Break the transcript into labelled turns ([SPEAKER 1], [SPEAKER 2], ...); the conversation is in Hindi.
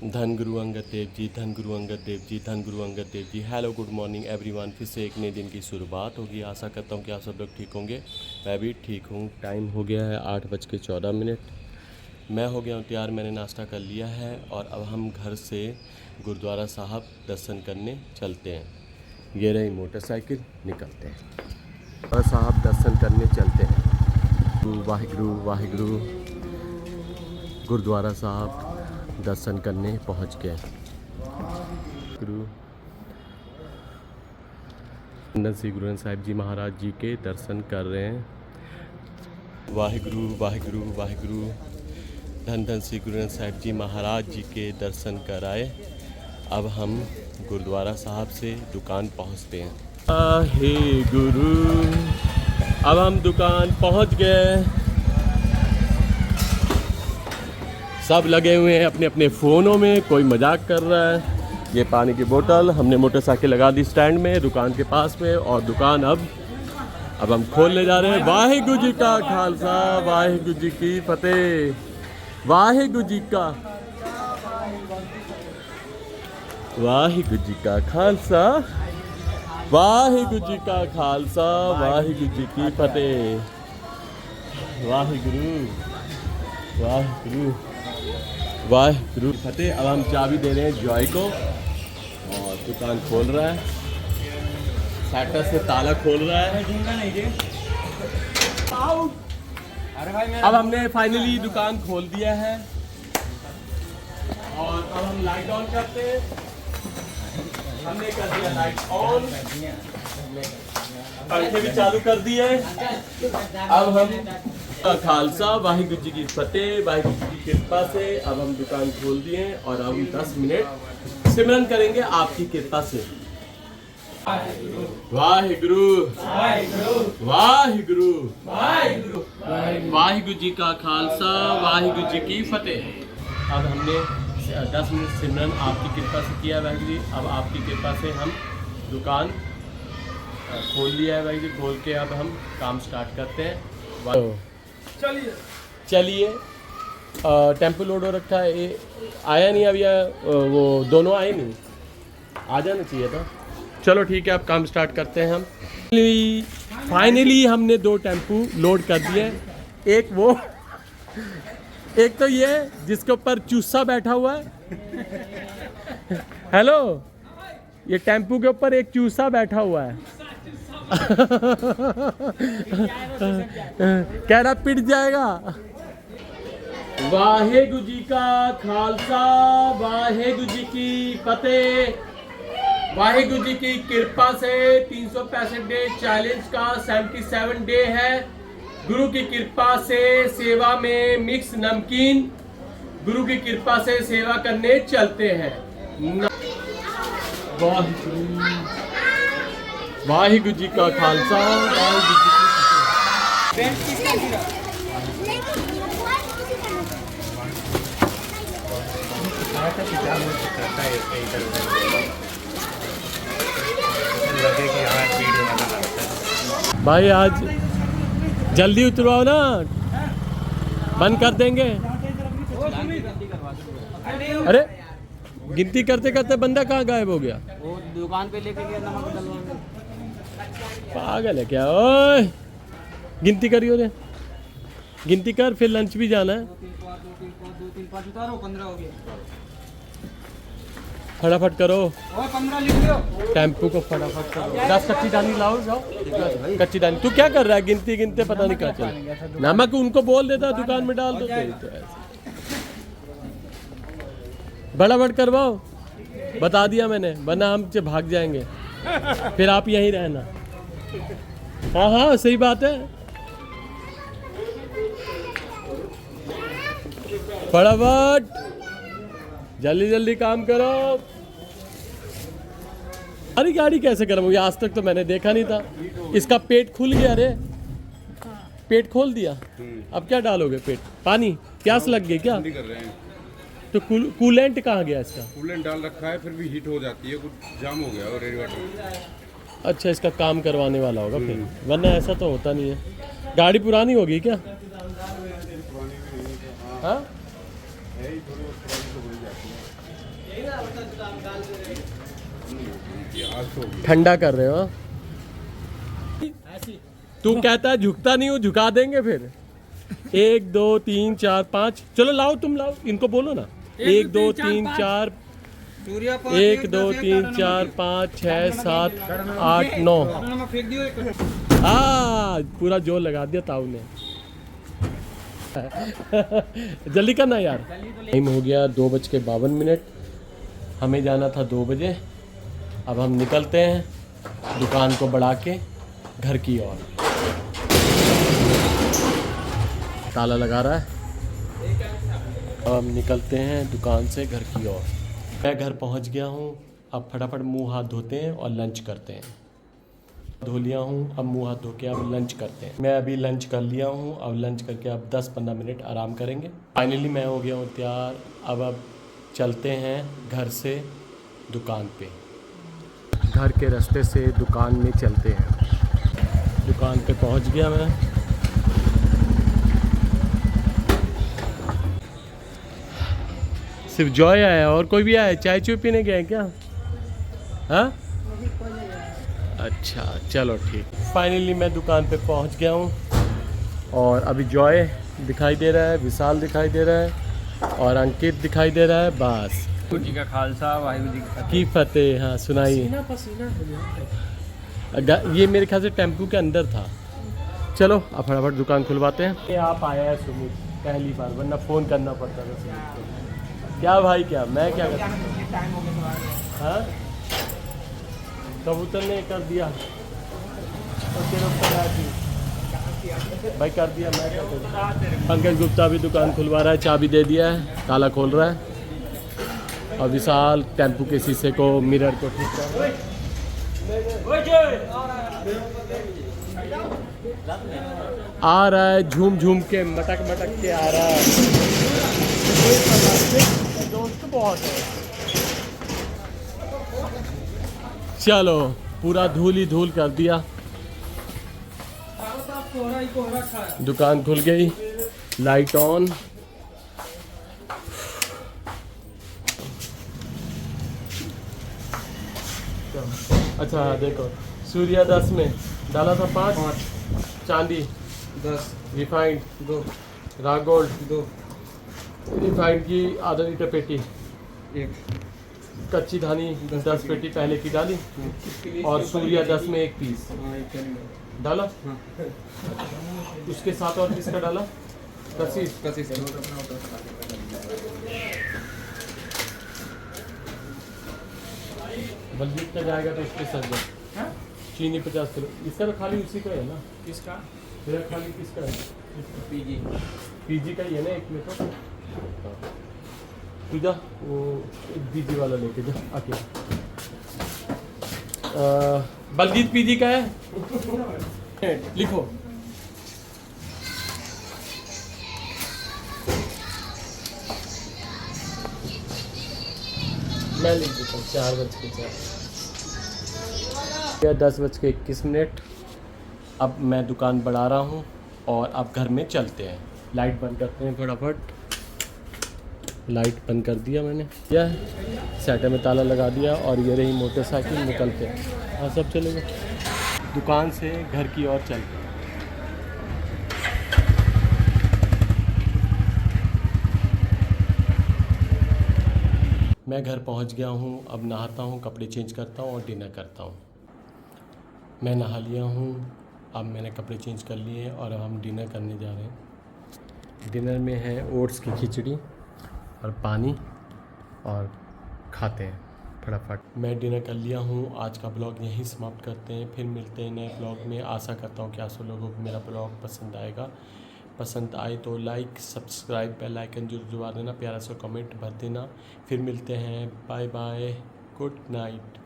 [SPEAKER 1] धन गुरु अंगद देव जी, धन गुरु अंगद देव जी, धन Guru Angad Dev ji. Hello, good morning everyone. फिर से एक नए दिन की शुरुआत होगी। आशा करता हूँ कि आप सब लोग ठीक होंगे। मैं भी ठीक हूँ। टाइम हो गया है 8:14। मैं हो गया हूँ तैयार, मैंने नाश्ता कर लिया है और अब हम घर से गुरुद्वारा साहब दर्शन करने चलते हैं। ये रही मोटरसाइकिल, निकलते हैं और साहब दर्शन करने चलते हैं। वाहिगुरु वाहिगुरु। गुरुद्वारा साहब दर्शन करने पहुंच गए। गुरु श्री गुरु ग्रंथ साहिब जी महाराज जी के दर्शन कर रहे हैं। वाहिगुरु वाहिगुरु वाहिगुरु। धन धन श्री गुरु ग्रंथ साहिब जी महाराज जी के दर्शन कराए। अब हम गुरुद्वारा साहब से दुकान पहुंचते हैं। हे गुरु, अब हम दुकान पहुंच गए। सब लगे हुए हैं अपने अपने फ़ोनों में, कोई मजाक कर रहा है। ये पानी की बोतल हमने मोटरसाइकिल लगा दी स्टैंड में दुकान के पास में, और दुकान अब हम खोलने जा रहे हैं। वाहिगुरु जी का खालसा, वाहिगुरु जी की फतेह। वाहिगुरु जी का वाहिगुरु जी का खालसा, वाहिगुरु जी का खालसा, वाहिगुरु जी की फतेह। वाहिगुरु वाहिगुरु वाहिगुरु फतेह। अब हम चाबी दे रहे हैं जॉय को और दुकान खोल रहा है। सैटर से ताला खोल रहा है। अब हमने फाइनली दुकान खोल दिया है और अब हम लाइट ऑन करते हैं। हमने कर दिया लाइट ऑन, पंखे भी चालू कर दिए। अब हम खालसा, वाहिगुरु जी की फतेह, वाहिगुरु जी की कृपा से अब हम दुकान खोल दिए और अब हम 10 मिनट सिमरन करेंगे आपकी कृपा से। वाहिगुरु वाहिगुरु वाहिगुरु वाहिगुरु जी का खालसा, वाहिगुरु जी की फतेह। अब हमने 10 मिनट सिमरन आपकी कृपा से किया वाहिगुरु जी। अब आपकी कृपा से हम दुकान खोल लिया है वाहिगुरु जी। खोल के अब हम काम स्टार्ट करते हैं। चलिए टेम्पो लोड हो रखा है, ये आया नहीं अभी। वो दोनों आए नहीं, आ जाना चाहिए था। चलो ठीक है, अब काम स्टार्ट करते हैं हम। फाइनली हमने 2 टेम्पो लोड कर दिए। एक तो ये जिसके ऊपर चूसा बैठा हुआ है। हेलो, ये टेम्पो के ऊपर एक चूसा बैठा हुआ है। कह रहा पिट जाएगा। वाहिगुरु जी का खालसा, वाहिगुरु जी की फतेह। वाहिगुरु जी की कृपा से 365 डे चैलेंज का 77 डे है। गुरु की कृपा से सेवा में मिक्स नमकीन, गुरु की कृपा से सेवा करने चलते हैं। वाहिगुरु जी का खालसा, वाहिगुरु जी की फतेह। भाई आज जल्दी उतरवाओ ना, बंद कर देंगे। अरे गिनती करते करते बंदा कहाँ गायब हो गया?
[SPEAKER 2] वो दुकान पे लेके गया नमक डलवाने।
[SPEAKER 1] पागल है क्या? ओए गिनती करियो रे, गिनती कर, फिर लंच भी जाना है।
[SPEAKER 2] 2 3 5 उतारो, 15 हो गया।
[SPEAKER 1] फटाफट करो,
[SPEAKER 2] और 15 लिख लो।
[SPEAKER 1] टेम्पू को फटाफट करो। 10 कच्ची दानी लाओ, जाओ कच्ची दानी। तू क्या कर रहा है? गिनती गिनते पता नहीं क्या चल। नमक उनको बोल देता दुकान में डाल दो। तो फटाफट करवाओ, बता दिया मैंने, वरना हमसे भाग जाएंगे। फिर आप यहीं रहना। हाँ हाँ सही बात है। फटाफट जल्दी जल्दी काम करो। अरे गाड़ी कैसे गर्म हुई? आज तक तो मैंने देखा नहीं था। इसका पेट खुल गया रे, पेट खोल दिया। अब क्या डालोगे? पेट पानी? प्यास लग गई क्या? तो कूलेंट कहाँ गया इसका?
[SPEAKER 3] कूलेंट डाल रखा है, फिर भी हीट हो जाती है, कुछ जाम हो गया और रेडिएटर।
[SPEAKER 1] अच्छा, इसका काम करवाने वाला होगा फिर, वरना ऐसा तो होता नहीं है। गाड़ी पुरानी होगी क्या? हाँ
[SPEAKER 3] है ही थोड़ी बहुत पुरानी तो हो ही जाती है। आज तो होगी।
[SPEAKER 1] ठंडा कर रहे हो? तू कहता है झुकता नहीं हूँ, झुका देंगे फिर। 1 2 3 4 5 चलो लाओ, तुम लाओ, इनको बोलो ना। 1 2 3 4
[SPEAKER 2] सूर्या
[SPEAKER 1] 1 2 3 4 5 6 7 8 9।
[SPEAKER 2] नमक फेंक दियो एक।
[SPEAKER 1] पूरा जोर लगा दिया ताऊ ने। जल्दी करना यार। टाइम हो गया 2:52। हमें जाना था 2 बजे। अब हम निकलते हैं दुकान को बढ़ा के घर की ओर। ताला लगा रहा है। अब हम निकलते हैं दुकान से घर की ओर। मैं घर पहुंच गया हूं। अब फटाफट मुंह हाथ धोते हैं और लंच करते हैं। धो लिया हूँ, अब मुंह हाथ धो के अब लंच करते हैं। मैं अभी लंच कर लिया हूँ। अब लंच करके अब 10-15 मिनट आराम करेंगे। फाइनली मैं हो गया हूँ तैयार। अब चलते हैं घर से दुकान पे। घर के रास्ते से दुकान में चलते हैं। दुकान पे पहुँच गया मैं। सिर्फ जॉय आया और कोई भी आया? चाय चुय पीने गए क्या? हाँ, अच्छा चलो ठीक। फाइनली मैं दुकान पे पहुंच गया हूं और अभी जॉय दिखाई दे रहा है, विशाल दिखाई दे रहा है और अंकित दिखाई दे रहा है। बस
[SPEAKER 2] वाहिगुरू जी का खालसा, वाहिगुरू जी
[SPEAKER 1] की फतेह। हाँ सुनाइए। ये मेरे ख्याल से टेम्पू के अंदर था। चलो अब फटाफट दुकान खुलवाते हैं। ये आप आया है सुमित पहली बार, वरना फ़ोन करना पड़ता था सुमित को। क्या भाई, क्या मैं क्या करता? हाँ, कबूतर ने कर दिया और तेरे ऊपर आ गई। भाई कर दिया, मैं क्या करूं? पंकज गुप्ता भी दुकान खुलवा रहा है, चाबी दे दिया है, ताला खोल रहा है। और विशाल टेम्पू के शीशे को, मिरर को ठीक कर रहा है। आ रहा है झूम झूम के, मटक मटक के आ रहा है। दोस्त बहुत है। चलो पूरा धूल ही धूल कर दिया। दुकान खुल गई, लाइट ऑन। अच्छा देखो, सूर्या 10 में डाला था 5, चांदी
[SPEAKER 2] 10,
[SPEAKER 1] रिफाइंड
[SPEAKER 2] 2,
[SPEAKER 1] रॉ गोल्ड
[SPEAKER 2] 2,
[SPEAKER 1] रिफाइंड की आधा लीटर पेटी,
[SPEAKER 2] 1।
[SPEAKER 1] कच्ची धानी 10 पेटी पहले की डाली और सूर्या 10 में 1 पीस डाला। उसके साथ और किसका डाला? कसीस। बलजीत का जाएगा तो इसके साथ चीनी 50 किलो। इसका तो खाली उसी का है ना?
[SPEAKER 2] किसका?
[SPEAKER 1] मेरा खाली किसका है? पीजी का ही है ना एक में तो। तू जा वो एक पीजी वाला लेके जा आके। बलजीत पीजी का है? लिखो। मैं लिख देता हूँ 4:04। 10:21। अब मैं दुकान बढ़ा रहा हूँ और अब घर में चलते हैं। लाइट बंद करते हैं फटाफट। लाइट बंद कर दिया मैंने, क्या सेटर में ताला लगा दिया और ये रही मोटरसाइकिल। निकलते हैं। हाँ सब चले गए। दुकान से घर की ओर चलते हैं। मैं घर पहुंच गया हूं। अब नहाता हूं, कपड़े चेंज करता हूं और डिनर करता हूं। मैं नहा लिया हूं, अब मैंने कपड़े चेंज कर लिए हैं और अब हम डिनर करने जा रहे हैं। डिनर में है ओट्स की खिचड़ी और पानी और खाते हैं फटाफट। मैं डिनर कर लिया हूं। आज का ब्लॉग यहीं समाप्त करते हैं, फिर मिलते हैं नए ब्लॉग में। आशा करता हूं कि आप सब लोगों को मेरा ब्लॉग पसंद आएगा। पसंद आए तो लाइक, सब्सक्राइब, बेल आइकन जरूर दबा देना, प्यारा सा कमेंट भर देना। फिर मिलते हैं। Bye bye, good night.